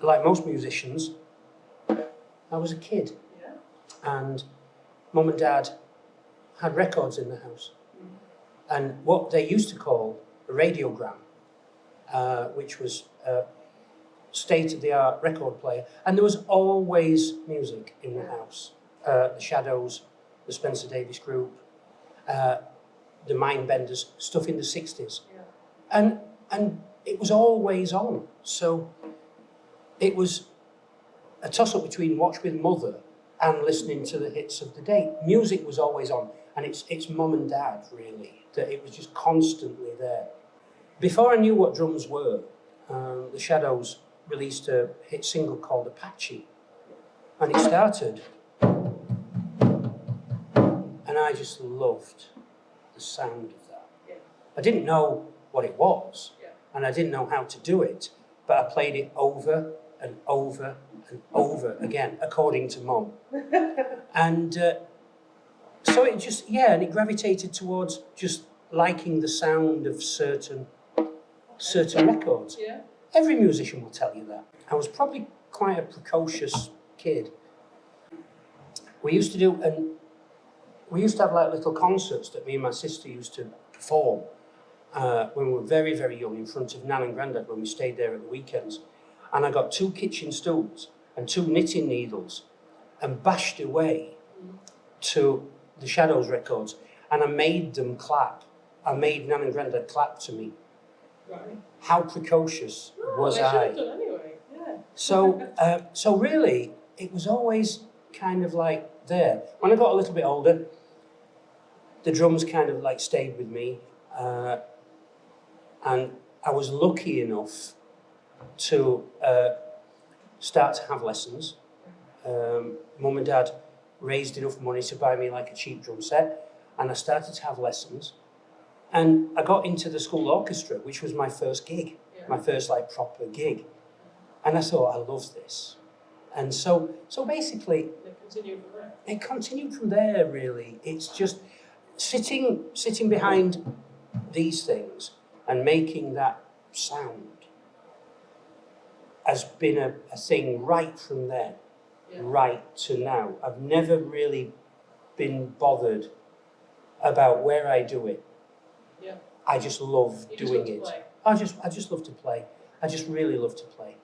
like most musicians, I was a kid. Yeah. And Mum and Dad had records in the house. And what they used to call a radiogram, which was a state-of-the-art record player. And there was always music in the house. The Shadows, the Spencer Davis Group, the Mindbenders, stuff in the 60s. Yeah. And it was always on. So it was a toss-up between watch with Mother and listening to the hits of the day. Music was always on, and it's Mum and Dad, really, that it was just constantly there. Before I knew what drums were, the Shadows released a hit single called Apache, and it started, and I just loved the sound of that. Yeah. I didn't know what it was, and I didn't know how to do it, but I played it over and over and over again, according to Mum. And so it just, and it gravitated towards just liking the sound of certain records. Yeah. Every musician will tell you that. I was probably quite a precocious kid. We used to have like little concerts that me and my sister used to perform when we were very, very young in front of Nan and Grandad when we stayed there at the weekends. And I got 2 kitchen stools and 2 knitting needles and bashed away to the Shadows records, and I made them clap. I made Nan and Grandad clap to me. Right. How precocious was I? Should have done anyway. Yeah. So really, it was always kind of like there. When I got a little bit older, the drums kind of like stayed with me, and I was lucky enough to start to have lessons. Mum and Dad raised enough money to buy me like a cheap drum set, and I started to have lessons. And I got into the school orchestra, which was my first gig, my first like proper gig. And I thought, I love this. And so basically, it continued from there, really. It's just sitting behind these things and making that sound has been a thing right from then, right to now. I've never really been bothered about where I do it. Yeah. I just love doing it. I just love to play. I just really love to play.